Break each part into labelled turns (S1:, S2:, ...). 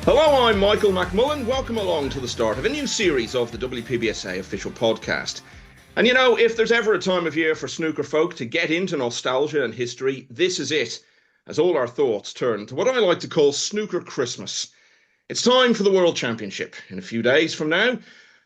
S1: Hello, I'm Michael McMullan. Welcome along to the start of a new series of the WPBSA official podcast. And you know, if there's ever a time of year for snooker folk to get into nostalgia and history, this is it, as all our thoughts turn to what I like to call Snooker Christmas. It's time for the World Championship in a few days from now,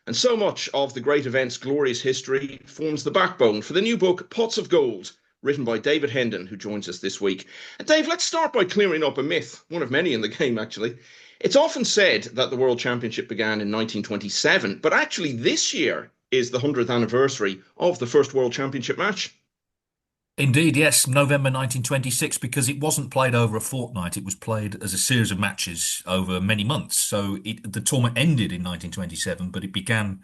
S1: and so much of the great event's glorious history forms the backbone for the new book, Pots of Gold, written by David Hendon, who joins us this week. And Dave, let's start by clearing up a myth, one of many in the game, actually. It's often said that the World Championship began in 1927, but actually this year is the 100th anniversary of the first World Championship match.
S2: Indeed, yes, November 1926, because it wasn't played over a fortnight. It was played as a series of matches over many months. So the tournament ended in 1927, but it began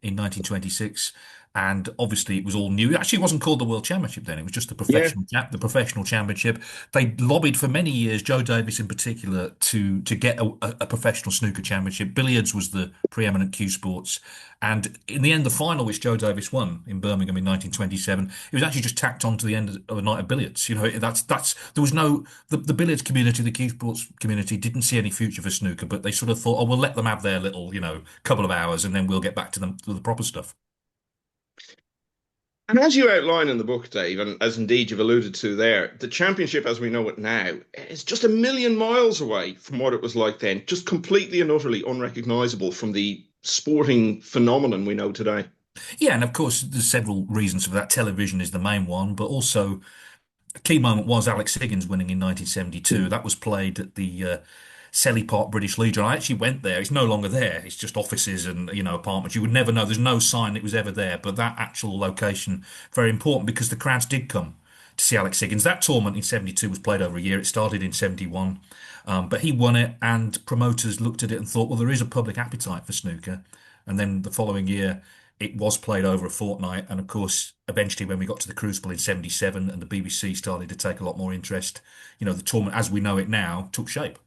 S2: in 1926. And obviously, it was all new. Actually, it wasn't called the World Championship then. It was just
S1: Yeah.
S2: the professional championship. They lobbied for many years, Joe Davis in particular, to get a professional snooker championship. Billiards was the preeminent cue sports. And in the end, the final, which Joe Davis won in Birmingham in 1927, it was actually just tacked on to the end of a night of billiards. You know, that's there was no the billiards community, the cue sports community didn't see any future for snooker, but they sort of thought, oh, we'll let them have their little, couple of hours, and then we'll get back to them to the proper stuff.
S1: And as you outline in the book, Dave, and as indeed you've alluded to there, the championship as we know it now is just a million miles away from what it was like then, just completely and utterly unrecognisable from the sporting phenomenon we know today.
S2: Yeah, and of course, there's several reasons for that. Television is the main one, but also a key moment was Alex Higgins winning in 1972. That was played at the Selly Park British Legion. I actually went there. It's no longer there. It's just offices and apartments. You would never know. There's no sign it was ever there. But that actual location very important because the crowds did come to see Alex Higgins. That tournament in 72 was played over a year. It started in 71, but he won it, and promoters looked at it and thought, well, there is a public appetite for snooker. And then the following year, it was played over a fortnight. And of course, eventually, when we got to the Crucible in 77 and the BBC started to take a lot more interest, the tournament as we know it now took shape.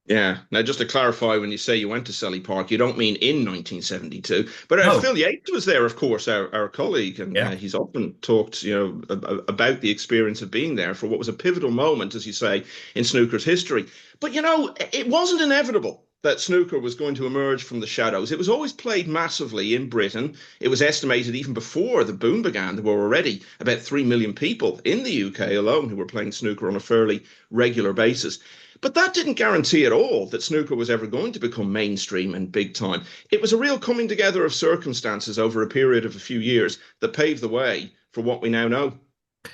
S1: Yeah. Now, just to clarify, when you say you went to Selly Park, you don't mean in 1972. But
S2: No.
S1: Phil Yates was there, of course, our colleague, and
S2: Yeah.
S1: he's often talked, about the experience of being there for what was a pivotal moment, as you say, in snooker's history. But it wasn't inevitable that snooker was going to emerge from the shadows. It was always played massively in Britain. It was estimated even before the boom began, there were already about 3 million people in the UK alone who were playing snooker on a fairly regular basis. But that didn't guarantee at all that snooker was ever going to become mainstream and big time. It was a real coming together of circumstances over a period of a few years that paved the way for what we now know.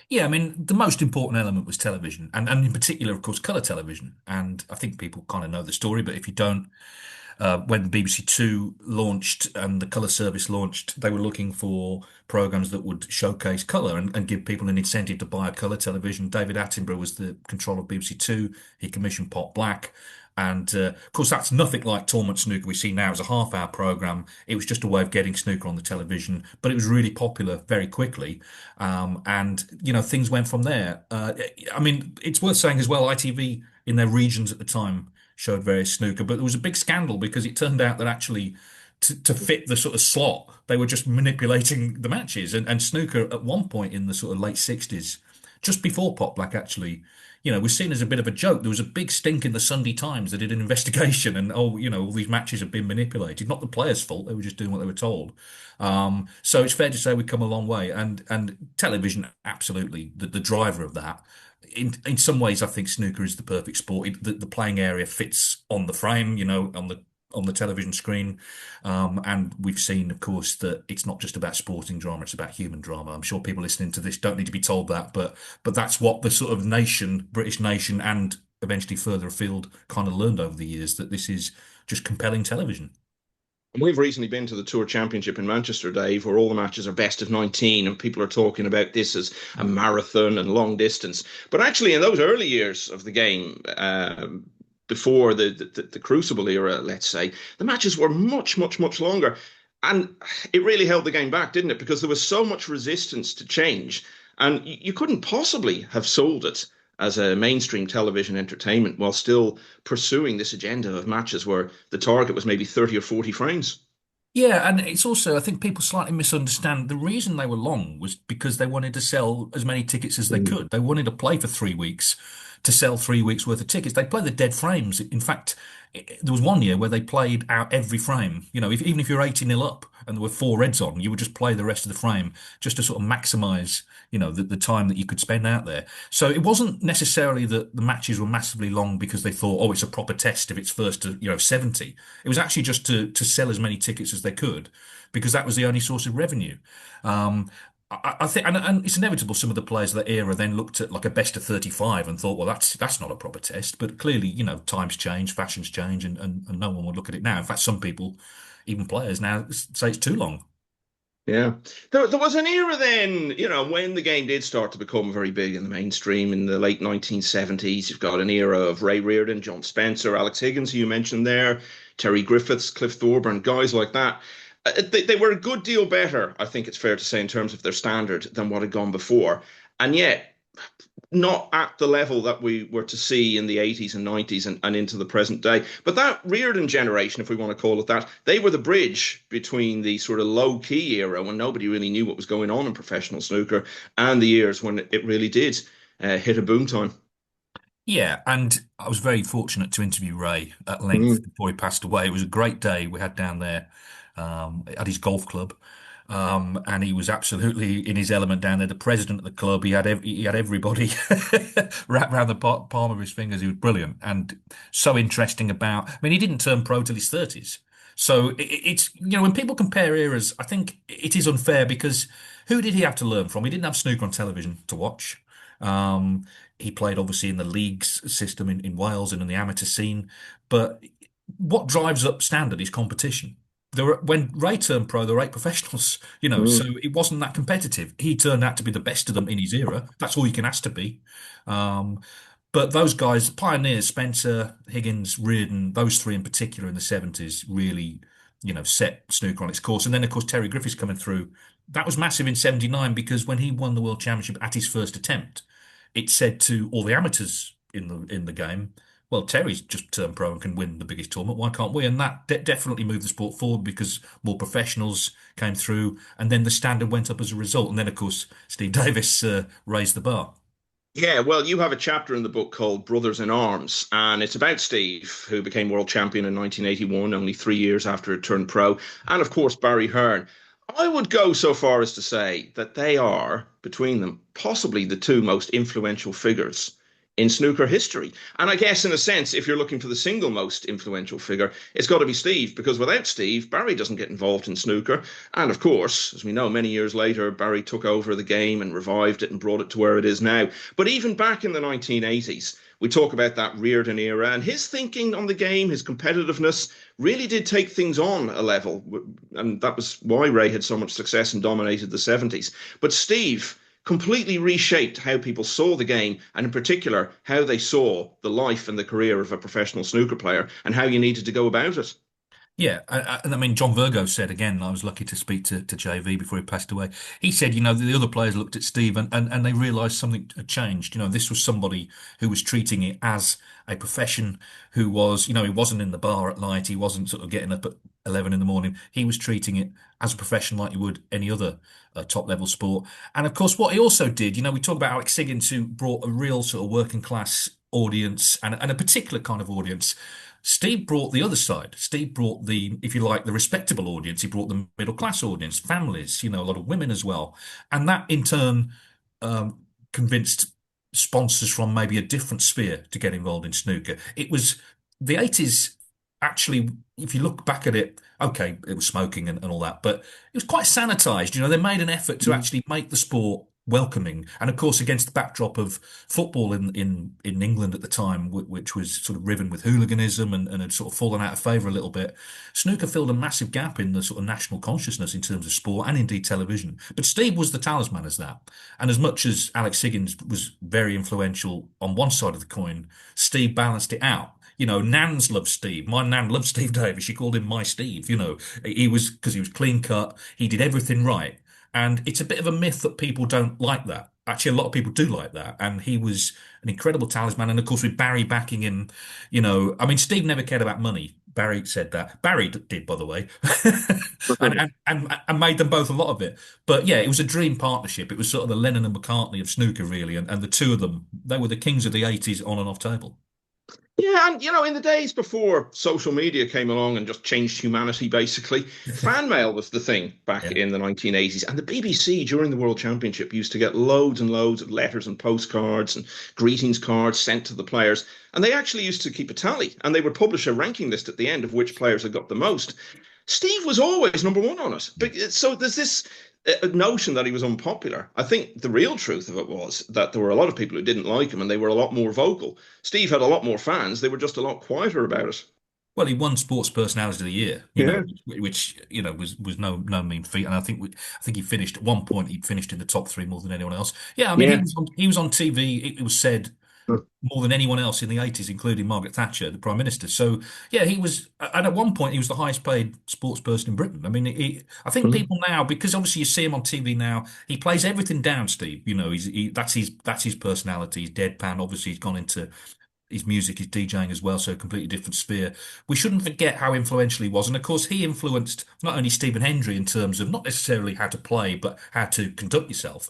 S2: Yeah, I mean, the most important element was television, and in particular, of course, colour television. And I think people kind of know the story, but if you don't, when the BBC Two launched and the colour service launched, they were looking for programs that would showcase colour and give people an incentive to buy a colour television. David Attenborough was the controller of BBC Two. He commissioned Pot Black. And of course, that's nothing like tournament snooker we see now as a half-hour program. It was just a way of getting snooker on the television, but it was really popular very quickly. And things went from there. I mean, it's worth saying as well, ITV in their regions at the time showed various snooker, but there was a big scandal because it turned out that actually to fit the sort of slot, they were just manipulating the matches. And snooker at one point in the sort of late 60s, just before Pot Black actually, was seen as a bit of a joke. There was a big stink in the Sunday Times. They did an investigation and, oh, all these matches have been manipulated. Not the players' fault. They were just doing what they were told. So it's fair to say we've come a long way. And television, absolutely, the driver of that. In some ways, I think snooker is the perfect sport. The playing area fits on the frame, on the television screen. And we've seen, of course, that it's not just about sporting drama, it's about human drama. I'm sure people listening to this don't need to be told that, but that's what the sort of nation, British nation, and eventually further afield kind of learned over the years, that this is just compelling television.
S1: We've recently been to the Tour Championship in Manchester, Dave, where all the matches are best of 19, and people are talking about this as a marathon and long distance. But actually, in those early years of the game, before the Crucible era, let's say, the matches were much, much, much longer. And it really held the game back, didn't it? Because there was so much resistance to change, and you couldn't possibly have sold it as a mainstream television entertainment while still pursuing this agenda of matches where the target was maybe 30 or 40 frames.
S2: Yeah, and it's also, I think people slightly misunderstand the reason they were long was because they wanted to sell as many tickets as they
S1: Mm.
S2: could. They wanted to play for 3 weeks to sell 3 weeks worth of tickets. They play the dead frames. In fact, there was one year where they played out every frame. Even if you're 80-0 up and there were four reds on, you would just play the rest of the frame just to sort of maximise, the time that you could spend out there. So it wasn't necessarily that the matches were massively long because they thought, oh, it's a proper test if it's first to, 70. It was actually just to sell as many tickets as they could because that was the only source of revenue. Um, I think, and it's inevitable. Some of the players of that era then looked at like a best of 35 and thought, well, that's not a proper test. But clearly, times change, fashions change, and no one would look at it now. In fact, some people, even players now, say it's too long.
S1: Yeah. There was an era then, when the game did start to become very big in the mainstream in the late 1970s. You've got an era of Ray Reardon, John Spencer, Alex Higgins, who you mentioned there, Terry Griffiths, Cliff Thorburn, guys like that. They were a good deal better, I think it's fair to say, in terms of their standard than what had gone before. And yet, not at the level that we were to see in the 80s and 90s and into the present day. But that Reardon generation, if we want to call it that, they were the bridge between the sort of low-key era when nobody really knew what was going on in professional snooker and the years when it really did hit a boom time.
S2: Yeah, and I was very fortunate to interview Ray at length
S1: Mm.
S2: before he passed away. It was a great day we had down there at his golf club. And he was absolutely in his element down there. The president of the club, he had everybody wrapped around the palm of his fingers. He was brilliant and so interesting about. I mean, he didn't turn pro till his 30s. So it's when people compare eras, I think it is unfair because who did he have to learn from? He didn't have snooker on television to watch. He played obviously in the leagues system in Wales and in the amateur scene, but what drives up standard is competition. When Ray turned pro, there were eight professionals, so
S1: Mm.
S2: it wasn't that competitive. He turned out to be the best of them in his era. That's all you can ask to be. Um, but those guys, pioneers, Spencer, Higgins, Reardon, those three in particular in the 70s really, set snooker on its course. And then, of course, Terry Griffiths coming through. That was massive in 79 because when he won the World Championship at his first attempt, it said to all the amateurs in the game, well, Terry's just turned pro and can win the biggest tournament. Why can't we? And that definitely moved the sport forward because more professionals came through, and then the standard went up as a result. And then, of course, Steve Davis raised the bar.
S1: Yeah, well, you have a chapter in the book called Brothers in Arms, and it's about Steve, who became world champion in 1981, only 3 years after it turned pro, and of course, Barry Hearn. I would go so far as to say that they are, between them, possibly the two most influential figures in snooker history. And I guess, in a sense, if you're looking for the single most influential figure, it's got to be Steve, because without Steve, Barry doesn't get involved in snooker. And of course, as we know, many years later, Barry took over the game and revived it and brought it to where it is now. But even back in the 1980s, we talk about that Reardon era, and his thinking on the game, his competitiveness, really did take things on a level. And that was why Ray had so much success and dominated the 70s. But Steve completely reshaped how people saw the game, and in particular, how they saw the life and the career of a professional snooker player and how you needed to go about it.
S2: Yeah, and I mean, John Virgo said again, I was lucky to speak to JV before he passed away. He said, the other players looked at Steve and they realised something had changed. This was somebody who was treating it as a profession, who was, he wasn't in the bar at night, he wasn't sort of getting up at 11 in the morning. He was treating it as a profession like you would any other top level sport. And of course, what he also did, we talk about Alex Higgins, who brought a real sort of working class audience and a particular kind of audience. Steve brought the other side. Steve brought the, if you like, the respectable audience. He brought the middle class audience, families, a lot of women as well. And that in turn convinced sponsors from maybe a different sphere to get involved in snooker. It was the 80s, actually, if you look back at it, okay, it was smoking and all that, but it was quite sanitized. They made an effort to actually make the sport welcoming. And of course, against the backdrop of football in England at the time, which was sort of riven with hooliganism and had sort of fallen out of favour a little bit, snooker filled a massive gap in the sort of national consciousness in terms of sport and indeed television. But Steve was the talisman as that. And as much as Alex Higgins was very influential on one side of the coin, Steve balanced it out. Nans loved Steve. My nan loved Steve Davis. She called him my Steve. He was, because he was clean cut. He did everything right. And it's a bit of a myth that people don't like that. Actually, a lot of people do like that. And he was an incredible talisman. And of course, with Barry backing him, I mean, Steve never cared about money. Barry said that. Barry did, by the way, and made them both a lot of it. But yeah, it was a dream partnership. It was sort of the Lennon and McCartney of snooker, really, and the two of them, they were the kings of the '80s on and off table.
S1: Yeah, and in the days before social media came along and just changed humanity, basically, fan mail was the thing back
S2: Yeah.
S1: in the 1980s. And the BBC during the World Championship used to get loads and loads of letters and postcards and greetings cards sent to the players. And they actually used to keep a tally, and they would publish a ranking list at the end of which players had got the most. Steve was always number one on it. But so there's this notion that he was unpopular. I think the real truth of it was that there were a lot of people who didn't like him, and they were a lot more vocal. Steve had a lot more fans. They were just a lot quieter about it.
S2: Well, he won Sports Personality of the Year,
S1: Yeah,
S2: which was no mean feat. And I think he finished at one point. He finished in the top three more than anyone else. Yeah, I mean,
S1: yeah.
S2: he was on TV. It was said more than anyone else in the '80s, including Margaret Thatcher, the Prime Minister. So yeah, he was, and at one point he was the highest paid sports person in Britain. I mean, I think people now, because obviously you see him on TV now, he plays everything down, Steve. That's his personality. He's deadpan. Obviously, he's gone into his music, his DJing as well, so a completely different sphere. We shouldn't forget how influential he was. And of course, he influenced not only Stephen Hendry in terms of not necessarily how to play, but how to conduct yourself.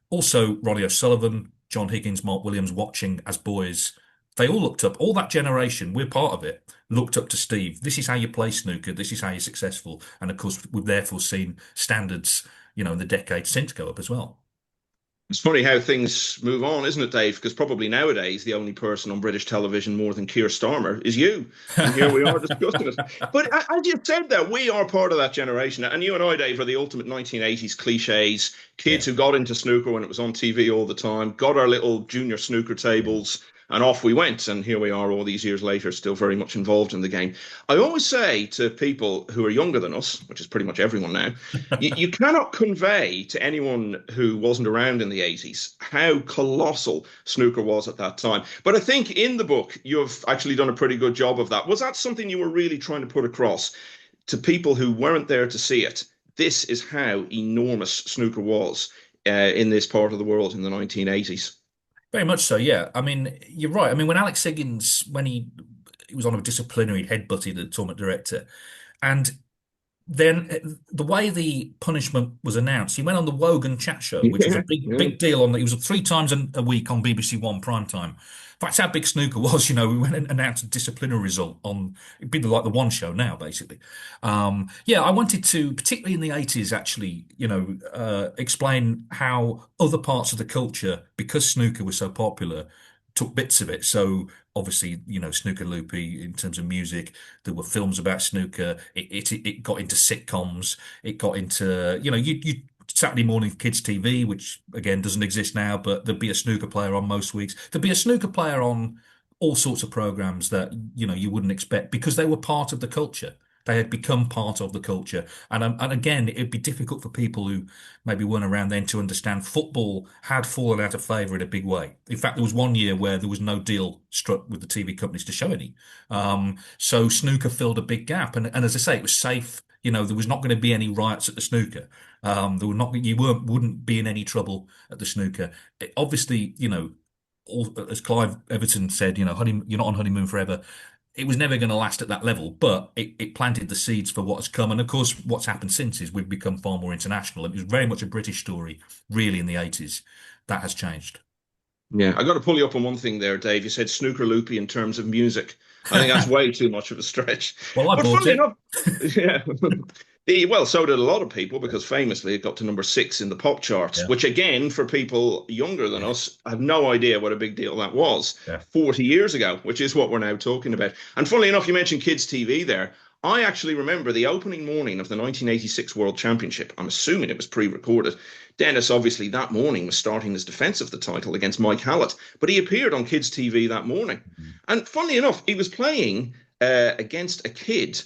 S2: Also, Ronnie O'Sullivan, John Higgins, Mark Williams, watching as boys. They all looked up, all that generation, we're part of it, looked up to Steve. This is how you play snooker. This is how you're successful. And of course, we've therefore seen standards, in the decades since go up as well.
S1: It's funny how things move on, isn't it, Dave? Because probably nowadays the only person on British television more than Keir Starmer is you. And here we are discussing it. But as you said that, we are part of that generation. And you and I, Dave, are the ultimate 1980s cliches. Kids
S2: Yeah.
S1: who got into snooker when it was on TV all the time, got our little junior snooker tables, and off we went. And here we are all these years later, still very much involved in the game. I always say to people who are younger than us, which is pretty much everyone now, you cannot convey to anyone who wasn't around in the 80s how colossal snooker was at that time. But I think in the book, you've actually done a pretty good job of that. Was that something you were really trying to put across to people who weren't there to see it? This is how enormous snooker was in this part of the world in the 1980s.
S2: Very much so, yeah. I mean, you're right. I mean, when Alex Higgins, when he was on a disciplinary, headbutted the tournament director, and then the way the punishment was announced, he went on the Wogan chat show, which was a
S1: Yeah,
S2: big,
S1: yeah.
S2: big deal on. It was three times a week on BBC One prime time. That's how big snooker was. We went and announced a disciplinary result on. It'd be like the One show now, basically. Yeah, I wanted to, particularly in the '80s, actually, explain how other parts of the culture, because snooker was so popular, took bits of it. So obviously, Snooker Loopy in terms of music. There were films about snooker. It got into sitcoms. It got into you Saturday morning kids TV, which again doesn't exist now, but there'd be a snooker player on most weeks. There'd be a snooker player on all sorts of programs that you wouldn't expect because they were part of the culture. They had become part of the culture, and again, it'd be difficult for people who maybe weren't around then to understand. Football had fallen out of favour in a big way. In fact, there was one year where there was no deal struck with the TV companies to show any. So snooker filled a big gap, and as I say, it was safe. There was not going to be any riots at the snooker. There were not. Wouldn't be in any trouble at the snooker. Obviously, as Clive Everton said, you're not on honeymoon forever. It was never going to last at that level, but it planted the seeds for what has come. And of course, what's happened since is we've become far more international. It was very much a British story, really, in the '80s. That has changed.
S1: Yeah, I got to pull you up on one thing there, Dave. You said snooker loopy in terms of music. I think that's way too much of a stretch.
S2: Well, I
S1: But
S2: bought
S1: funnily
S2: it.
S1: enough, yeah. Well, so did a lot of people because famously it got to number 6 in the pop charts,
S2: Yeah,
S1: which again, for people younger than us, have no idea what a big deal that was
S2: yeah.
S1: 40 years ago, which is what we're now talking about. And funnily enough, you mentioned kids' TV there. I actually remember the opening morning of the 1986 World Championship. I'm assuming it was pre-recorded. Dennis, obviously, that morning was starting his defense of the title against Mike Hallett, but he appeared on kids' TV that morning. And funnily enough, he was playing against a kid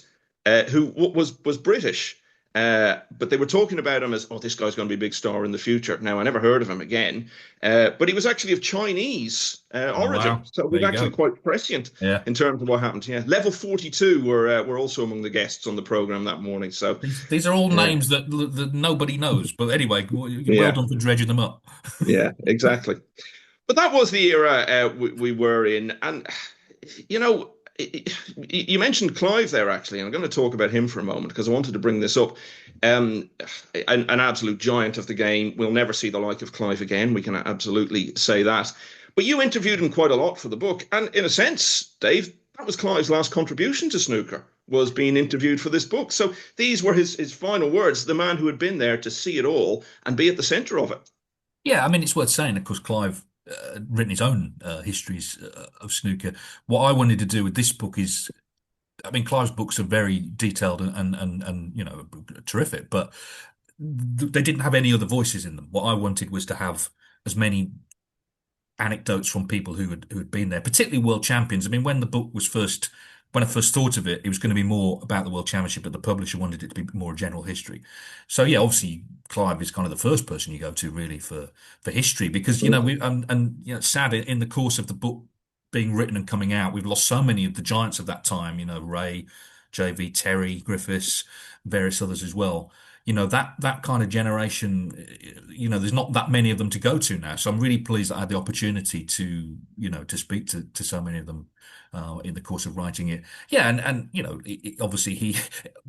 S1: who was British. But they were talking about him as, oh, this guy's going to be a big star in the future. Now, I never heard of him again, but he was actually of Chinese
S2: Oh,
S1: origin.
S2: wow.
S1: So
S2: There
S1: we're
S2: you
S1: actually
S2: go.
S1: quite prescient
S2: Yeah.
S1: in terms of what happened. Yeah, Level 42 were also among the guests on the program that morning. So,
S2: These are all
S1: yeah,
S2: names that nobody knows. But anyway, well
S1: yeah,
S2: done for dredging them up.
S1: yeah, exactly. But that was the era we were in, and you know. You mentioned Clive there, actually, and I'm going to talk about him for a moment because I wanted to bring this up. Um, an absolute giant of the game. We'll never see the like of Clive again. We can absolutely say that. But you interviewed him quite a lot for the book, and in a sense, Dave, that was Clive's last contribution to snooker, was being interviewed for this book. So these were his final words, the man who had been there to see it all and be at the centre of it.
S2: Yeah, I mean, it's worth saying, of course, Clive written his own histories of snooker. What I wanted to do with this book is, I mean, Clive's books are very detailed and terrific, but they didn't have any other voices in them. What I wanted was to have as many anecdotes from people who had been there, particularly world champions. I mean, when I first thought of it, it was going to be more about the world championship, but the publisher wanted it to be more general history. So yeah, obviously Clive is kind of the first person you go to really for history because we and it's sad in the course of the book being written and coming out, we've lost so many of the giants of that time. Ray, JV, Terry, Griffiths, various others as well. That kind of generation, there's not that many of them to go to now. So I'm really pleased that I had the opportunity to speak to so many of them in the course of writing it. Yeah, and obviously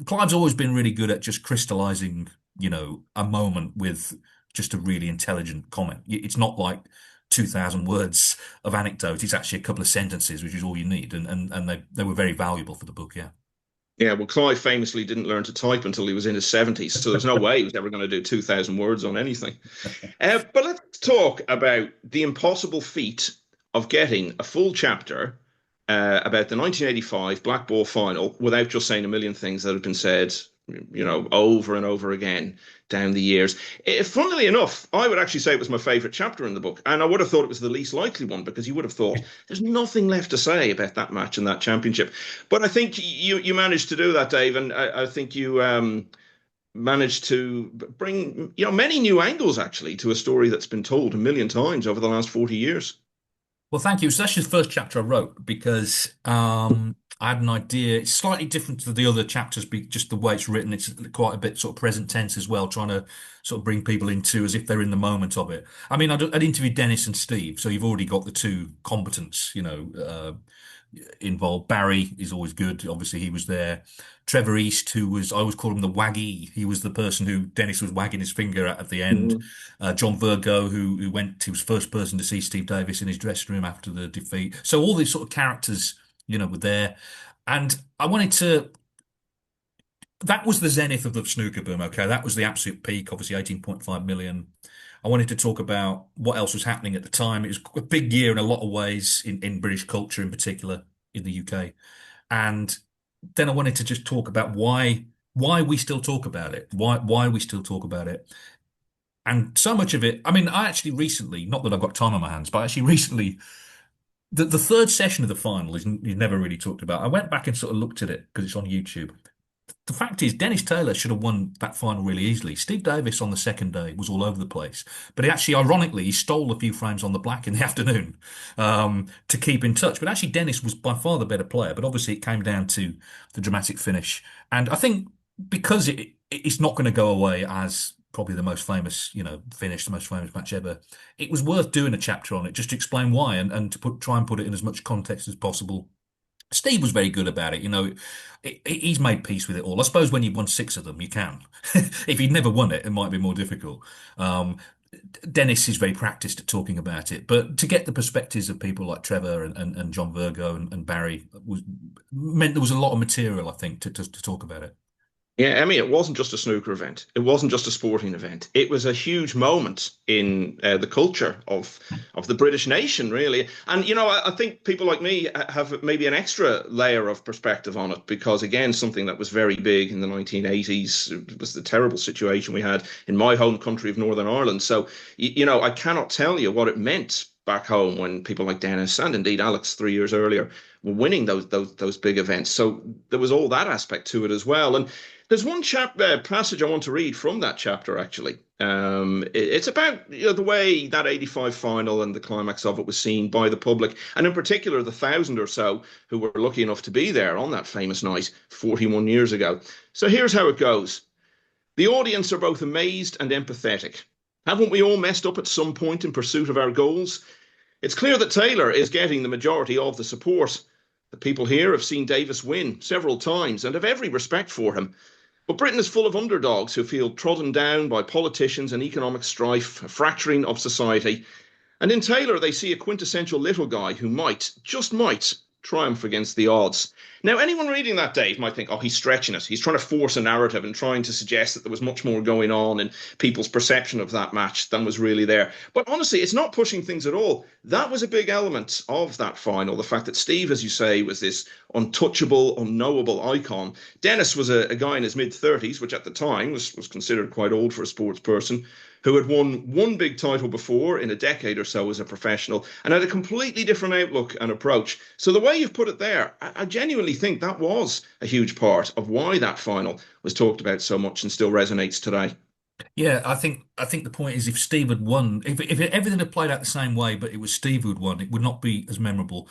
S2: Clive's always been really good at just crystallizing, a moment with just a really intelligent comment. It's not like 2,000 words of anecdote. It's actually a couple of sentences, which is all you need, and they were very valuable for the book. Yeah.
S1: Yeah, well, Clive famously didn't learn to type until he was in his 70s, so there's no way he was ever going to do 2,000 words on anything. But let's talk about the impossible feat of getting a full chapter about the 1985 Black Ball final without just saying a million things that have been said, over and over again down the years. Funnily enough, I would actually say it was my favorite chapter in the book, and I would have thought it was the least likely one because you would have thought there's nothing left to say about that match and that championship. But I think you managed to do that, Dave, and I think you managed to bring many new angles actually to a story that's been told a million times over the last 40 years.
S2: Well, thank you. So that's the first chapter I wrote because I had an idea. It's slightly different to the other chapters, just the way it's written. It's quite a bit sort of present tense as well, trying to sort of bring people into as if they're in the moment of it. I mean, I'd interviewed Dennis and Steve, so you've already got the two combatants, involved. Barry is always good. Obviously, he was there. Trevor East, I always call him the waggy. He was the person who Dennis was wagging his finger at the end. John Virgo, he was first person to see Steve Davis in his dressing room after the defeat. So all these sort of characters, were there. And that was the zenith of the snooker boom. Okay. That was the absolute peak, obviously 18.5 million. I wanted to talk about what else was happening at the time. It was a big year in a lot of ways in British culture, in particular in the UK. And then I wanted to just talk about why we still talk about it, why we still talk about it. And so much of it, I mean, I actually recently, not that I've got time on my hands, but actually recently, the third session of the final is never really talked about. I went back and sort of looked at it because it's on YouTube. The fact is, Dennis Taylor should have won that final really easily. Steve Davis on the second day was all over the place. But ironically, he stole a few frames on the black in the afternoon to keep in touch. But actually, Dennis was by far the better player. But obviously, it came down to the dramatic finish. And I think because it's not going to go away as probably the most famous, finish, the most famous match ever, it was worth doing a chapter on it just to explain why and to try and put it in as much context as possible. Steve was very good about it. He's made peace with it all. I suppose when you've won six of them, you can. If he'd never won it, it might be more difficult. Dennis is very practiced at talking about it, but to get the perspectives of people like Trevor and John Virgo and Barry meant there was a lot of material, I think, to talk about it.
S1: Yeah, I mean, it wasn't just a snooker event. It wasn't just a sporting event. It was a huge moment in the culture of the British nation, really. And, I think people like me have maybe an extra layer of perspective on it because, again, something that was very big in the 1980s was the terrible situation we had in my home country of Northern Ireland. So, I cannot tell you what it meant back home when people like Dennis and indeed Alex 3 years earlier were winning those big events. So there was all that aspect to it as well. And there's one passage I want to read from that chapter, actually. It's about the way that 85 final and the climax of it was seen by the public, and in particular, the 1,000 or so who were lucky enough to be there on that famous night 41 years ago. So here's how it goes. The audience are both amazed and empathetic. Haven't we all messed up at some point in pursuit of our goals? It's clear that Taylor is getting the majority of the support. The people here have seen Davis win several times and have every respect for him. But Britain is full of underdogs who feel trodden down by politicians and economic strife, a fracturing of society. And in Taylor, they see a quintessential little guy who might, just might, triumph against the odds. Now, anyone reading that, Dave, might think, oh, he's stretching it. He's trying to force a narrative and trying to suggest that there was much more going on in people's perception of that match than was really there. But honestly, it's not pushing things at all. That was a big element of that final. The fact that Steve, as you say, was this untouchable, unknowable icon. Dennis was a guy in his mid-30s, which at the time was considered quite old for a sports person, who had won one big title before in a decade or so as a professional and had a completely different outlook and approach. So the way you've put it there, I genuinely think that was a huge part of why that final was talked about so much and still resonates today.
S2: Yeah, I think the point is if Steve had won, if everything had played out the same way, but it was Steve who'd won, it would not be as memorable.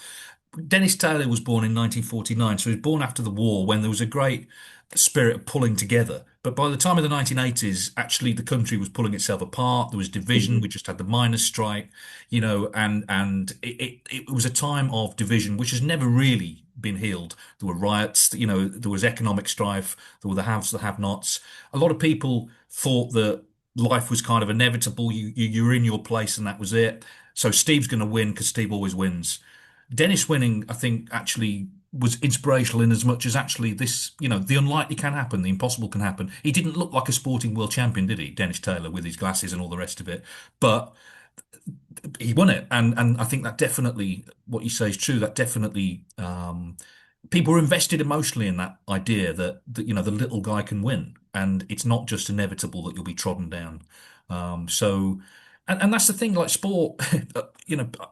S2: Dennis Taylor was born in 1949, so he was born after the war when there was a great spirit of pulling together. But by the time of the 1980s, actually the country was pulling itself apart. There was division.
S1: Mhm.
S2: We just had the miners' strike, and it was a time of division which has never really been healed. There were riots, there was economic strife, there were the haves, the have-nots. A lot of people thought that life was kind of inevitable. You were in your place and that was it. So Steve's going to win because Steve always wins. Dennis winning, I think, actually was inspirational in as much as actually this, the unlikely can happen, the impossible can happen. He didn't look like a sporting world champion, did he? Dennis Taylor with his glasses and all the rest of it. But he won it. And I think that definitely, what you say is true. That definitely, people were invested emotionally in that idea that the little guy can win. And it's not just inevitable that you'll be trodden down. So, and that's the thing, like sport,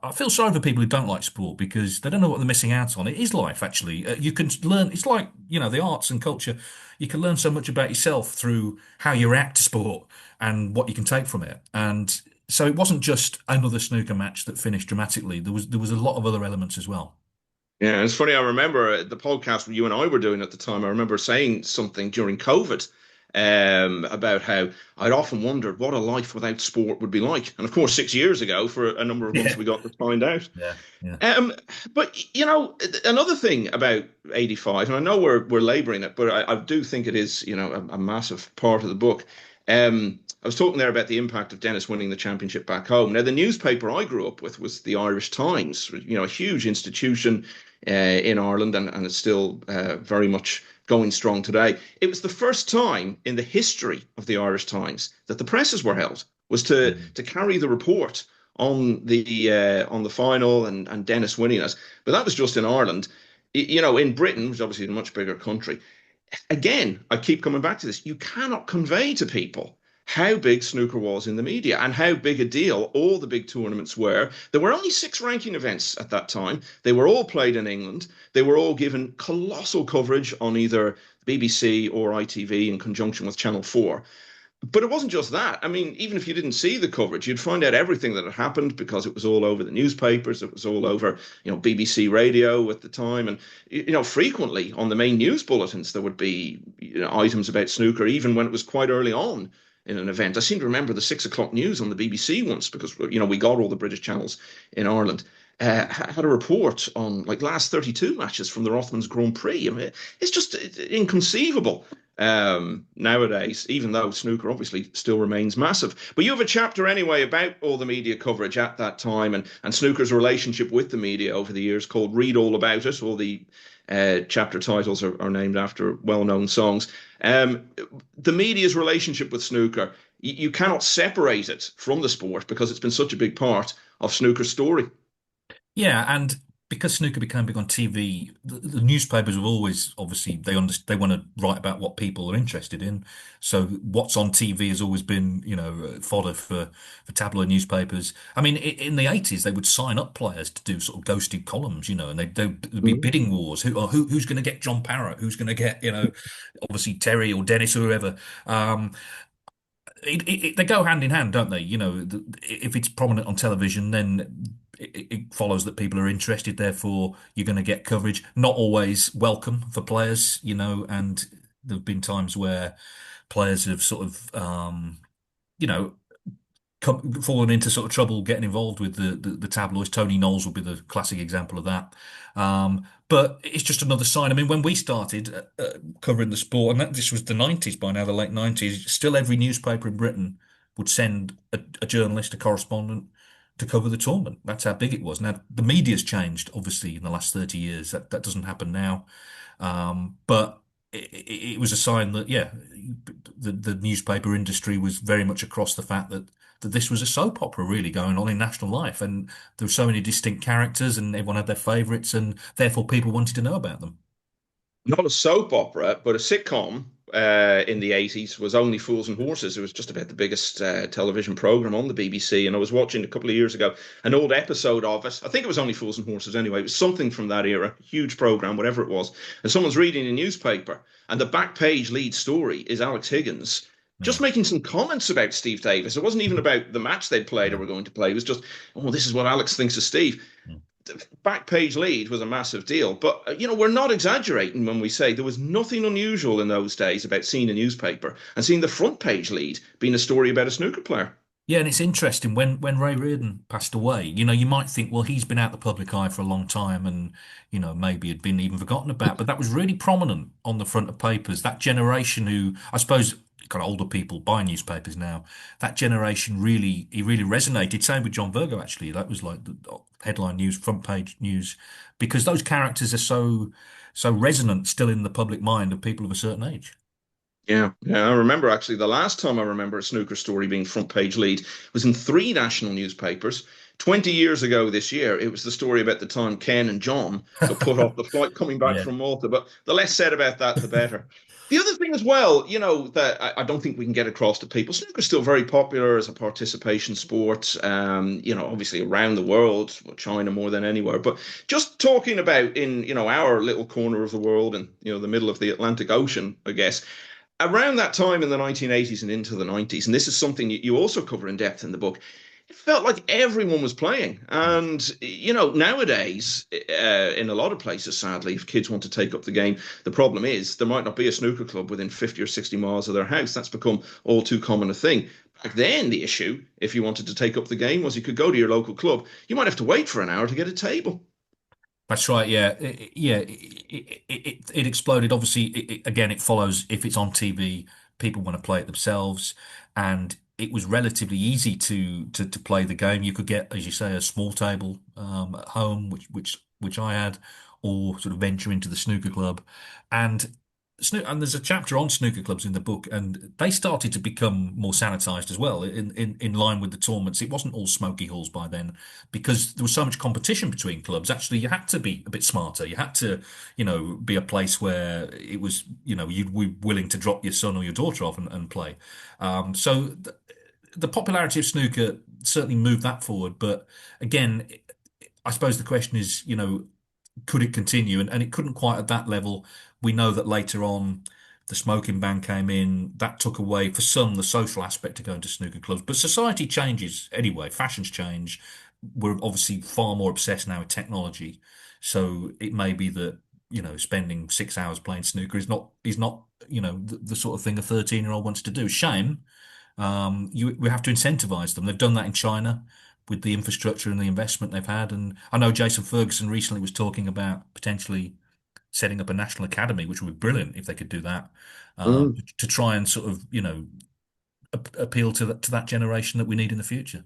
S2: I feel sorry for people who don't like sport because they don't know what they're missing out on. It is life, actually. You can learn, it's like, the arts and culture. You can learn so much about yourself through how you react to sport and what you can take from it. And so it wasn't just another snooker match that finished dramatically. There was a lot of other elements as well.
S1: Yeah, it's funny. I remember the podcast you and I were doing at the time. I remember saying something during COVID about how I'd often wondered what a life without sport would be like. And of course, 6 years ago, for a number of months,
S2: Yeah,
S1: we got to find out.
S2: yeah, yeah.
S1: Um, but another thing about '85, and I know we're labouring it, but I do think it is, a massive part of the book. I was talking there about the impact of Dennis winning the championship back home. Now, the newspaper I grew up with was the Irish Times, a huge institution in Ireland, and it's still very much going strong today. It was the first time in the history of the Irish Times that the presses were held, was to carry the report on the final and Dennis winning it. But that was just in Ireland. In Britain, which is obviously a much bigger country, again, I keep coming back to this. You cannot convey to people how big snooker was in the media and how big a deal all the big tournaments were. There were only six ranking events at that time. They were all played in England. They were all given colossal coverage on either BBC or ITV in conjunction with Channel 4. But it wasn't just that. I mean, even if you didn't see the coverage, you'd find out everything that had happened because it was all over the newspapers. It was all over, BBC radio at the time. And, frequently on the main news bulletins, there would be, items about snooker, even when it was quite early on in an event. I seem to remember the 6 o'clock news on the BBC once because, we got all the British channels in Ireland. Had a report on like last 32 matches from the Rothmans Grand Prix. I mean, it's just inconceivable nowadays, even though snooker obviously still remains massive. But you have a chapter anyway about all the media coverage at that time and snooker's relationship with the media over the years called Read All About It. All the chapter titles are named after well-known songs. The media's relationship with snooker, you cannot separate it from the sport because it's been such a big part of snooker's story.
S2: Yeah, and because snooker became big on TV, the newspapers have always obviously they want to write about what people are interested in. So what's on TV has always been fodder for tabloid newspapers. I mean, in the 80s they would sign up players to do sort of ghosted columns, and there'd be
S1: Mhm.
S2: bidding wars. Who's going to get John Parrott? Who's going to get obviously Terry or Dennis or whoever. They go hand in hand, don't they? If it's prominent on television, then it follows that people are interested. Therefore, you're going to get coverage. Not always welcome for players, and there have been times where players have sort of, you know, fallen into sort of trouble getting involved with the tabloids. Tony Knowles would be the classic example of that. But it's just another sign. I mean, when we started covering the sport, and this was the 90s by now, the late 90s, still every newspaper in Britain would send a journalist, a correspondent to cover the tournament. That's how big it was. Now, the media's changed, obviously, in the last 30 years. That doesn't happen now. But it was a sign that, yeah, the newspaper industry was very much across the fact that this was a soap opera really going on in national life, and there were so many distinct characters, and everyone had their favourites, and therefore people wanted to know about them.
S1: Not a soap opera, but a sitcom in the 80s was Only Fools and Horses. It was just about the biggest television program on the BBC. And I was watching a couple of years ago an old episode of it. I think it was Only Fools and Horses anyway. It was something from that era, huge program, whatever it was. And someone's reading a newspaper, and the back page lead story is Alex Higgins just
S2: Yeah.
S1: making some comments about Steve Davis. It wasn't even about the match they'd played or
S2: Yeah.
S1: were going to play. It was just, oh, this is what Alex thinks of Steve.
S2: Mm.
S1: Back page lead was a massive deal. But, we're not exaggerating when we say there was nothing unusual in those days about seeing a newspaper and seeing the front page lead being a story about a snooker player.
S2: Yeah, and it's interesting when Ray Reardon passed away, you might think, well, he's been out the public eye for a long time and, maybe had been even forgotten about, but that was really prominent on the front of papers. That generation who, I suppose, kind of older people buy newspapers now, that generation he really resonated. Same with John Virgo, actually. That was like the headline news, front page news, because those characters are so resonant still in the public mind of people of a certain age.
S1: Yeah, yeah. I remember actually the last time I remember a snooker story being front page lead was in three national newspapers. 20 years ago this year, it was the story about the time Ken and John got put off the flight coming back
S2: Yeah.
S1: from Malta. But the less said about that, the better. The other thing as well, that I don't think we can get across to people, snooker's still very popular as a participation sport, obviously around the world, China more than anywhere. But just talking about in, our little corner of the world and, the middle of the Atlantic Ocean, I guess, around that time in the 1980s and into the 90s, and this is something you also cover in depth in the book, it felt like everyone was playing. And, nowadays, in a lot of places, sadly, if kids want to take up the game, the problem is there might not be a snooker club within 50 or 60 miles of their house. That's become all too common a thing. Back then, the issue, if you wanted to take up the game, was you could go to your local club. You might have to wait for an hour to get a table.
S2: That's right. Yeah, it exploded. Obviously, again, it follows if it's on TV, people want to play it themselves, and it was relatively easy to play the game. You could get, as you say, a small table at home, which I had, or sort of venture into the snooker club, and and there's a chapter on snooker clubs in the book, and they started to become more sanitized as well, in line with the tournaments. It wasn't all smoky halls by then, because there was so much competition between clubs. Actually, you had to be a bit smarter. You had to, be a place where it was, you'd be willing to drop your son or your daughter off and play. So the popularity of snooker certainly moved that forward. But again, I suppose the question is, could it continue? And it couldn't quite at that level. We know that later on, the smoking ban came in. That took away, for some, the social aspect of going to snooker clubs. But society changes anyway. Fashions change. We're obviously far more obsessed now with technology. So it may be that, spending 6 hours playing snooker is not, the sort of thing a 13-year-old wants to do. Shame. We have to incentivize them. They've done that in China with the infrastructure and the investment they've had. And I know Jason Ferguson recently was talking about potentially setting up a national academy, which would be brilliant if they could do that, to try and sort of, appeal to that generation that we need in the future.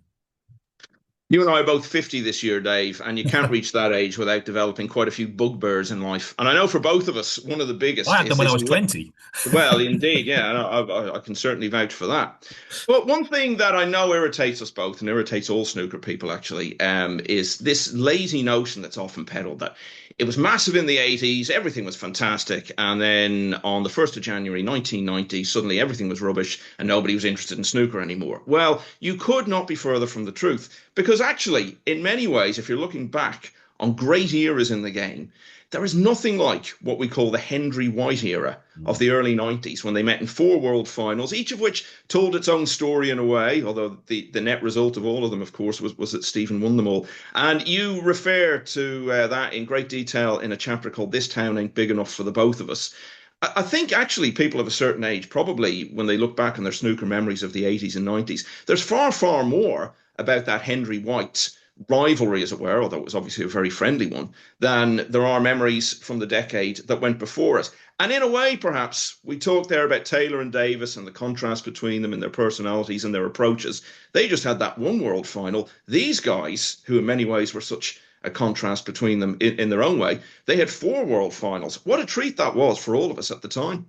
S1: You and I are both 50 this year, Dave, and you can't reach that age without developing quite a few bugbears in life. And I know for both of us, one of the biggest
S2: I had them
S1: is
S2: when I
S1: this.
S2: was 20.
S1: Well, indeed, yeah, and I can certainly vouch for that. But one thing that I know irritates us both, and irritates all snooker people actually, is this lazy notion that's often peddled that it was massive in the 80s, everything was fantastic, and then on the 1st of January 1990, suddenly everything was rubbish and nobody was interested in snooker anymore. Well, you could not be further from the truth, because actually, in many ways, if you're looking back on great eras in the game, there is nothing like what we call the Hendry White era of the early 90s, when they met in four world finals, each of which told its own story in a way, although the net result of all of them, of course, was that Stephen won them all. And you refer to that in great detail in a chapter called This Town Ain't Big Enough for the Both of Us. I think actually people of a certain age, probably when they look back on their snooker memories of the 80s and 90s, there's far, far more about that Henry White rivalry, as it were, although it was obviously a very friendly one, than there are memories from the decade that went before us. And in a way, perhaps, we talked there about Taylor and Davis and the contrast between them and their personalities and their approaches. They just had that one world final. These guys, who in many ways were such a contrast between them in their own way, they had four world finals. What a treat that was for all of us at the time.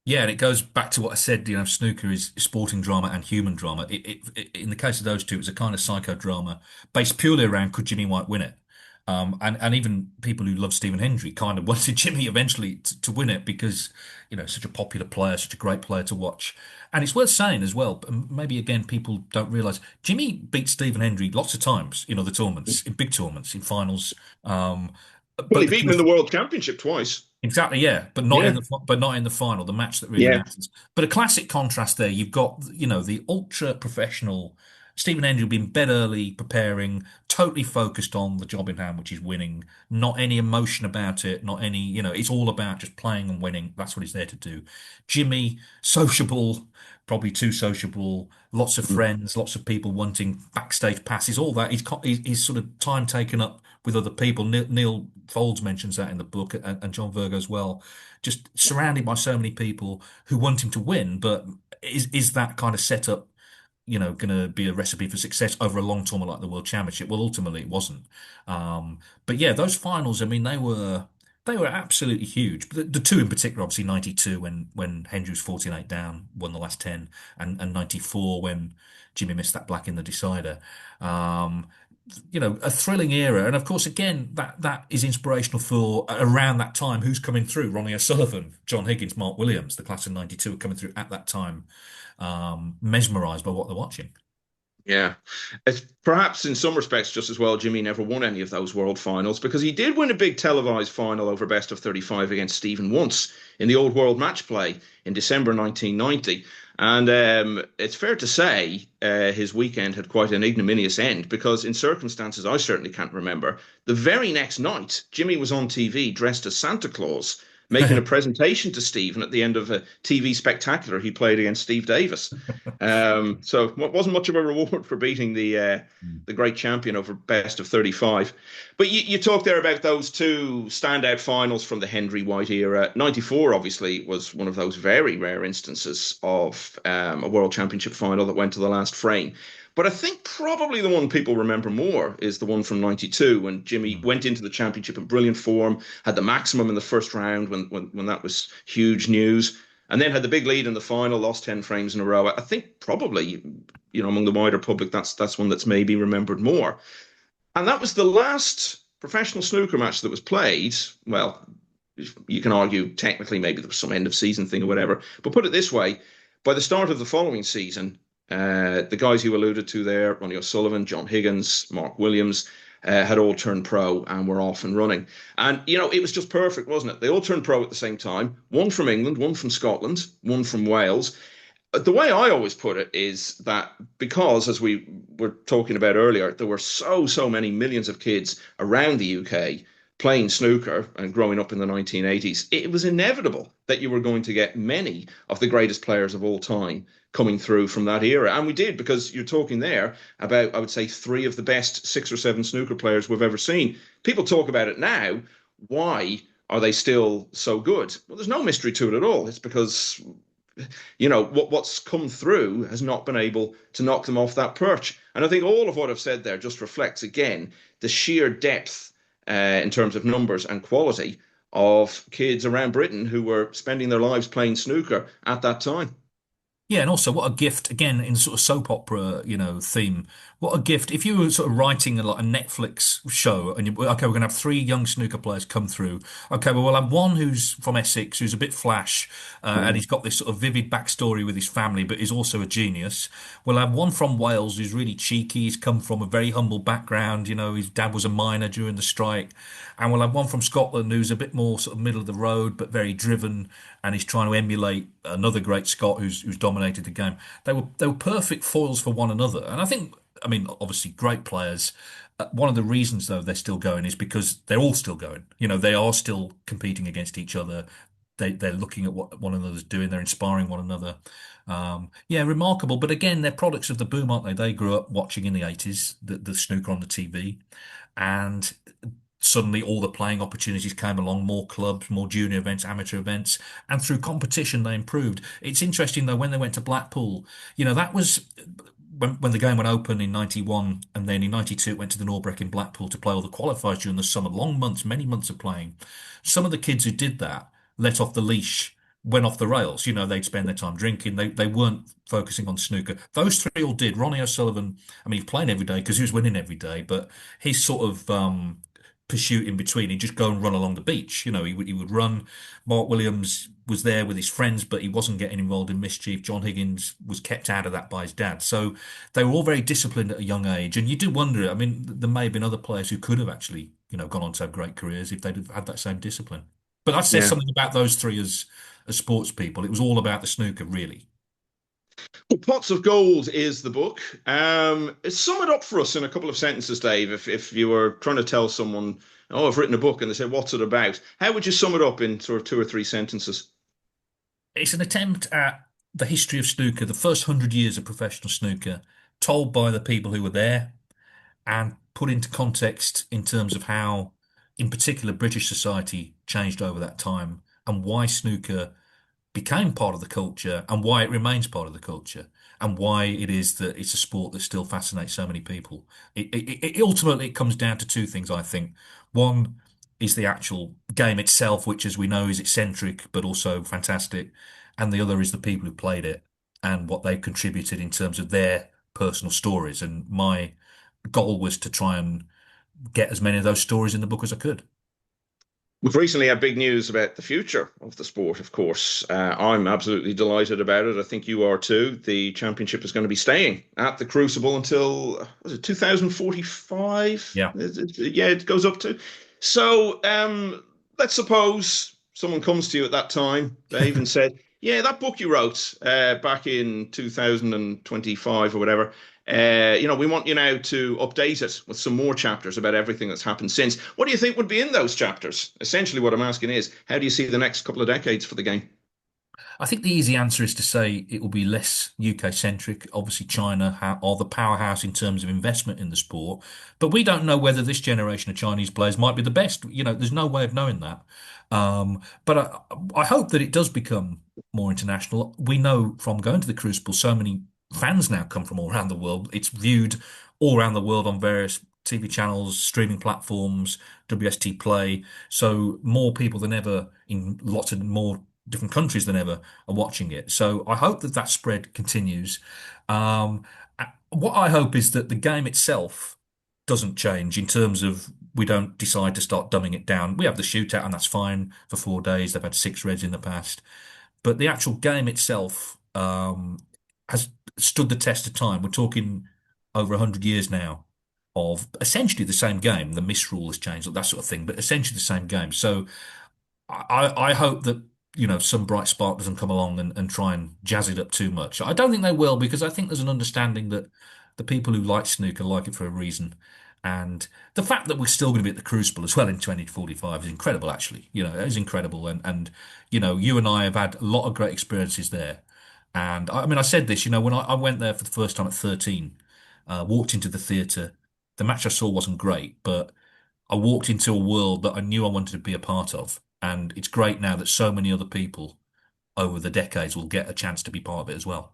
S2: Yeah, and it goes back to what I said, snooker is sporting drama and human drama. In the case of those two, it's a kind of psychodrama based purely around could Jimmy White win it? And even people who love Stephen Hendry kind of wanted Jimmy eventually to win it because, such a popular player, such a great player to watch. And it's worth saying as well, maybe again, people don't realise, Jimmy beat Stephen Hendry lots of times in other tournaments, in big tournaments, in finals.
S1: Well, he
S2: But
S1: beat him in the World Championship twice.
S2: Exactly, yeah,
S1: Yeah,
S2: but not in the final, the match that really
S1: yeah.
S2: matters. But a classic contrast there. You've got, the ultra professional Stephen Angel being bed early, preparing, totally focused on the job in hand, which is winning. Not any emotion about it, not any, it's all about just playing and winning. That's what he's there to do. Jimmy, sociable, probably too sociable, lots of friends, lots of people wanting backstage passes, all that. He's sort of time taken up with other people. Neil Folds mentions that in the book, and John Virgo as well. Just surrounded by so many people who want him to win, but is that kind of setup, going to be a recipe for success over a long tournament like the World Championship? Well, ultimately it wasn't. But yeah, those finals, I mean, they were absolutely huge. But the two in particular, obviously, 92 when Hendry was 14-8 down, won the last 10, and 94 when Jimmy missed that black in the decider. Um, a thrilling era. And of course, again, that is inspirational for around that time. Who's coming through? Ronnie O'Sullivan, John Higgins, Mark Williams, the class of 92 are coming through at that time, mesmerized by what they're watching.
S1: Yeah. It's perhaps in some respects just as well Jimmy never won any of those world finals because he did win a big televised final over best of 35 against Stephen once in the Old World Match Play in December 1990. And it's fair to say his weekend had quite an ignominious end because in circumstances I certainly can't remember, the very next night, Jimmy was on TV dressed as Santa Claus making a presentation to Stephen at the end of a TV spectacular he played against Steve Davis. So it wasn't much of a reward for beating the great champion over best of 35. But you talked there about those two standout finals from the Henry White era. 94 obviously was one of those very rare instances of a world championship final that went to the last frame. But I think probably the one people remember more is the one from 92 when Jimmy went into the championship in brilliant form, had the maximum in the first round when that was huge news, and then had the big lead in the final, lost 10 frames in a row. I think probably, among the wider public, that's one that's maybe remembered more. And that was the last professional snooker match that was played. Well, you can argue technically maybe there was some end of season thing or whatever, but put it this way, by the start of the following season, the guys you alluded to there, Ronnie O'Sullivan, John Higgins, Mark Williams, had all turned pro and were off and running. And, it was just perfect, wasn't it? They all turned pro at the same time. One from England, one from Scotland, one from Wales. The way I always put it is that because, as we were talking about earlier, there were so many millions of kids around the UK playing snooker and growing up in the 1980s, it was inevitable that you were going to get many of the greatest players of all time coming through from that era. And we did, because you're talking there about, I would say, three of the best 6 or 7 snooker players we've ever seen. People talk about it now. Why are they still so good? Well, there's no mystery to it at all. It's because what's come through has not been able to knock them off that perch. And I think all of what I've said there just reflects, again, the sheer depth in terms of numbers and quality of kids around Britain who were spending their lives playing snooker at that time.
S2: Yeah, and also what a gift, again, in sort of soap opera, theme. What a gift. If you were sort of writing a Netflix show and okay, we're going to have 3 young snooker players come through. Okay, well, we'll have one who's from Essex, who's a bit flash, and he's got this sort of vivid backstory with his family, but is also a genius. We'll have one from Wales who's really cheeky. He's come from a very humble background. His dad was a miner during the strike. And we'll have one from Scotland who's a bit more sort of middle of the road, but very driven, and he's trying to emulate another great Scot who's dominated the game. They were perfect foils for one another, and I mean, obviously great players. One of the reasons though they're still going is because they're all still going. They are still competing against each other. they're looking at what one another's doing. They're inspiring one another. Yeah, remarkable. But again, they're products of the boom, aren't they? They grew up watching in the 80s the snooker on the TV, and suddenly all the playing opportunities came along, more clubs, more junior events, amateur events, and through competition they improved. It's interesting though, when they went to Blackpool, that was when the game went open in 91, and then in 92 it went to the Norbreck in Blackpool to play all the qualifiers during the summer, long months, many months of playing. Some of the kids who did that let off the leash, went off the rails. They'd spend their time drinking. They weren't focusing on snooker. Those three all did. Ronnie O'Sullivan, I mean, he was playing every day because he was winning every day, but his sort of pursuit in between, he'd just go and run along the beach. He would run. Mark Williams was there with his friends, but he wasn't getting involved in mischief. John Higgins was kept out of that by his dad. So they were all very disciplined at a young age. And you do wonder, I mean, there may have been other players who could have actually, gone on to have great careers if they'd have had that same discipline. But that says
S1: Yeah.
S2: something about those three as sports people. It was all about the snooker, really.
S1: Well, Pots of Gold is the book. Sum it up for us in a couple of sentences, Dave. If you were trying to tell someone, "Oh, I've written a book," and they say, "What's it about?" How would you sum it up in sort of two or three sentences?
S2: It's an attempt at the history of snooker, the first 100 years of professional snooker, told by the people who were there and put into context in terms of how, in particular, British society changed over that time and why snooker became part of the culture and why it remains part of the culture and why it is that it's a sport that still fascinates so many people. Ultimately, it comes down to two things, I think. One is the actual game itself, which, as we know, is eccentric but also fantastic. And the other is the people who played it and what they've contributed in terms of their personal stories. And my goal was to try and get as many of those stories in the book as I could.
S1: We've recently had big news about the future of the sport, of course. I'm absolutely delighted about it. I think you are too. The championship is going to be staying at the Crucible until, was it 2045?
S2: Yeah.
S1: Yeah, it goes up to. So let's suppose someone comes to you at that time, Dave, and said, "Yeah, that book you wrote back in 2025 or whatever, we want you now to update it with some more chapters about everything that's happened since." What do you think would be in those chapters? Essentially, what I'm asking is, how do you see the next couple of decades for the game?
S2: I think the easy answer is to say it will be less UK centric. Obviously, China are the powerhouse in terms of investment in the sport, but we don't know whether this generation of Chinese players might be the best. There's no way of knowing that. But I hope that it does become more international. We know from going to the Crucible, so many fans now come from all around the world. It's viewed all around the world on various TV channels, streaming platforms, WST Play. So more people than ever in lots of more different countries than ever are watching it. So I hope that that spread continues. Um, what I hope is that the game itself doesn't change in terms of we don't decide to start dumbing it down. We have the shootout, and that's fine for 4 days. They've had six reds in the past, but the actual game itself has stood the test of time. We're talking over 100 years now of essentially the same game. The misrule has changed, that sort of thing, but essentially the same game. So I hope that some bright spark doesn't come along and try and jazz it up too much. I don't think they will, because I think there's an understanding that the people who like snooker like it for a reason. And the fact that we're still going to be at the Crucible as well in 2045 is incredible, actually. It is incredible. And you and I have had a lot of great experiences there. And I mean, I said this, when I went there for the first time at 13, walked into the theatre, the match I saw wasn't great, but I walked into a world that I knew I wanted to be a part of. And it's great now that so many other people over the decades will get a chance to be part of it as well.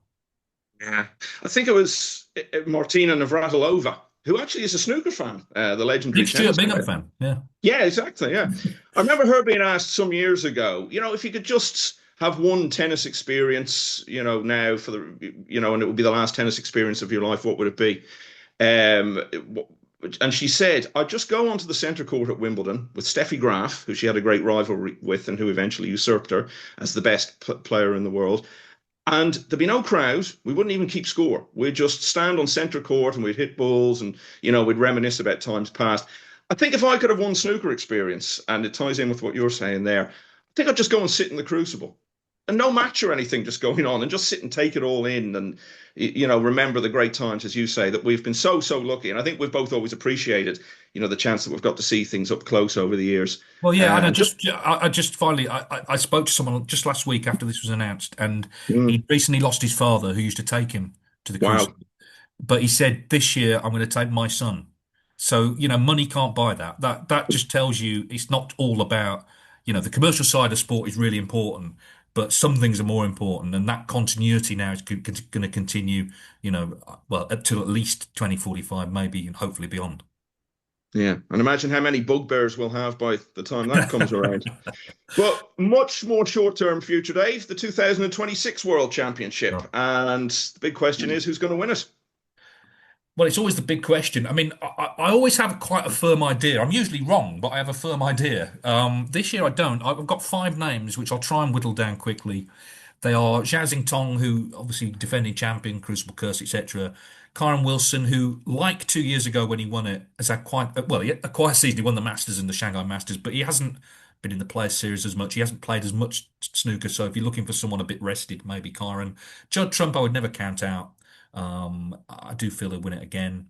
S1: Yeah, I think it was Martina Navratilova, who actually is a snooker fan, the legendary
S2: Big Stuart
S1: tennis
S2: Bingham
S1: player.
S2: fan. Yeah.
S1: Yeah, exactly. Yeah. I remember her being asked some years ago, if you could just have one tennis experience, now for and it would be the last tennis experience of your life, what would it be? Um, and she said, "I'd just go onto the centre court at Wimbledon with Steffi Graf, who she had a great rivalry with and who eventually usurped her as the best player in the world. And there'd be no crowd. We wouldn't even keep score. We'd just stand on centre court and we'd hit balls and, we'd reminisce about times past." I think if I could have one snooker experience, and it ties in with what you're saying there, I think I'd just go and sit in the Crucible no match or anything just going on, and just sit and take it all in, and remember the great times, as you say, that we've been so lucky. And I think we've both always appreciated the chance that we've got to see things up close over the years.
S2: Well, yeah, and I just finally, I spoke to someone just last week after this was announced, and he recently lost his father, who used to take him to the
S1: Wow.
S2: Crucible. But he said, this year I'm going to take my son. So, money can't buy that. That just tells you it's not all about, the commercial side of sport is really important, but some things are more important, and that continuity now is going to continue, well, up to at least 2045, maybe, and hopefully beyond.
S1: Yeah, and imagine how many bugbears we'll have by the time that comes around. But much more short-term future, Dave, the 2026 World Championship.
S2: Right.
S1: And the big question is, who's going to win it?
S2: Well, it's always the big question. I mean, I always have quite a firm idea. I'm usually wrong, but I have a firm idea. This year I don't. I've got 5 names, which I'll try and whittle down quickly. They are Zhao Tong, who obviously defending champion, Crucible Curse, etc. Kyron Wilson, who, like 2 years ago when he won it, has had quite a quiet season. He won the Masters and the Shanghai Masters, but he hasn't been in the Players Series as much. He hasn't played as much snooker. So if you're looking for someone a bit rested, maybe Kyron. Judd Trump, I would never count out. I do feel he'll win it again.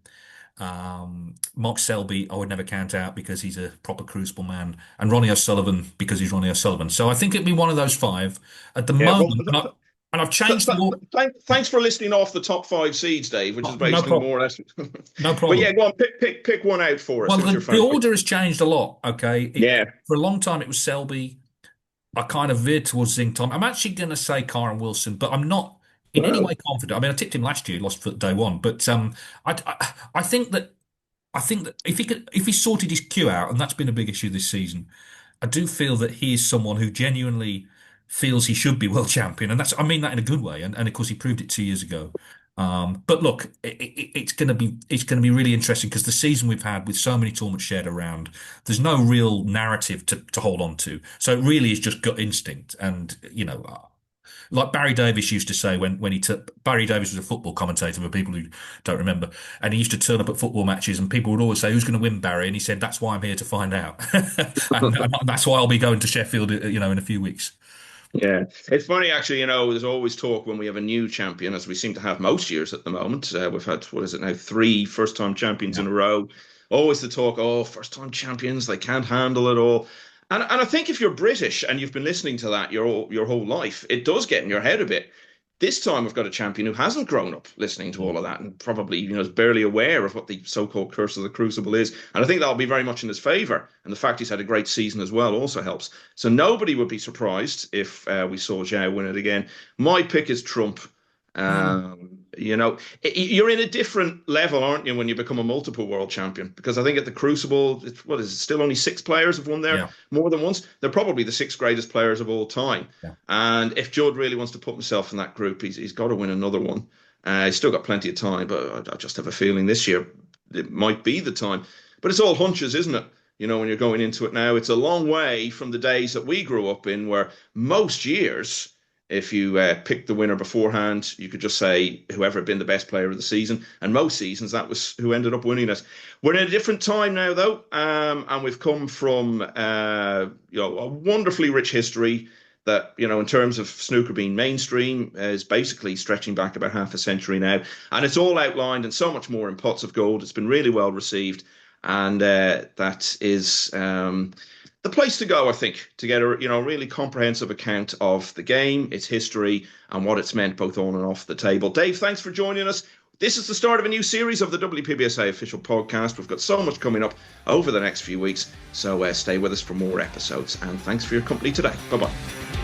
S2: Mark Selby, I would never count out because he's a proper Crucible man, and Ronnie O'Sullivan because he's Ronnie O'Sullivan. So I think it'd be one of those 5 at the moment.
S1: Well,
S2: and I've changed the order.
S1: Thanks for listing off the top 5 seeds, Dave, which is basically more or less.
S2: No problem.
S1: But yeah, go on, pick one out for us.
S2: Well, the order has changed a lot. Okay.
S1: Yeah.
S2: For a long time, it was Selby. I kind of veered towards Zing Tom. I'm actually going to say Kyron Wilson, but I'm not in any way confident. I mean, I tipped him last year, he lost for day one, but I think that if he sorted his cue out, and that's been a big issue this season, I do feel that he is someone who genuinely feels he should be world champion, and I mean that in a good way. And of course, he proved it 2 years ago. But look, it's going to be really interesting because the season we've had with so many tournaments shared around, there's no real narrative to hold on to. So it really is just gut instinct, and like Barry Davis used to say when he took Barry Davis was a football commentator for people who don't remember, and he used to turn up at football matches, and people would always say, "Who's going to win, Barry?" And he said, "That's why I'm here to find out." and that's why I'll be going to Sheffield, in a few weeks.
S1: Yeah, it's funny actually. There's always talk when we have a new champion, as we seem to have most years at the moment. We've had, what is it now, 3 first-time champions in a row. Always the talk, first-time champions, they can't handle it all. And I think if you're British and you've been listening to that your whole life, it does get in your head a bit. This time we've got a champion who hasn't grown up listening to all of that, and probably is barely aware of what the so-called curse of the Crucible is. And I think that'll be very much in his favour. And the fact he's had a great season as well also helps. So nobody would be surprised if we saw Zhao win it again. My pick is Trump. You're in a different level, aren't you, when you become a multiple world champion? Because I think at the Crucible, still only 6 players have won there more than once. They're probably the 6 greatest players of all time. Yeah. And if Judd really wants to put himself in that group, he's got to win another one. He's still got plenty of time, but I just have a feeling this year it might be the time. But it's all hunches, isn't it? When you're going into it now, it's a long way from the days that we grew up in, where most years, if you picked the winner beforehand, you could just say whoever had been the best player of the season. And most seasons, that was who ended up winning it. We're in a different time now, though, and we've come from a wonderfully rich history that, in terms of snooker being mainstream, is basically stretching back about half a century now. And it's all outlined and so much more in Pots of Gold. It's been really well received. And that is the place to go, I think, to get a really comprehensive account of the game, its history, and what it's meant both on and off the table. Dave, thanks for joining us. This is the start of a new series of the WPBSA official podcast. We've got so much coming up over the next few weeks, so stay with us for more episodes. And thanks for your company today. Bye-bye.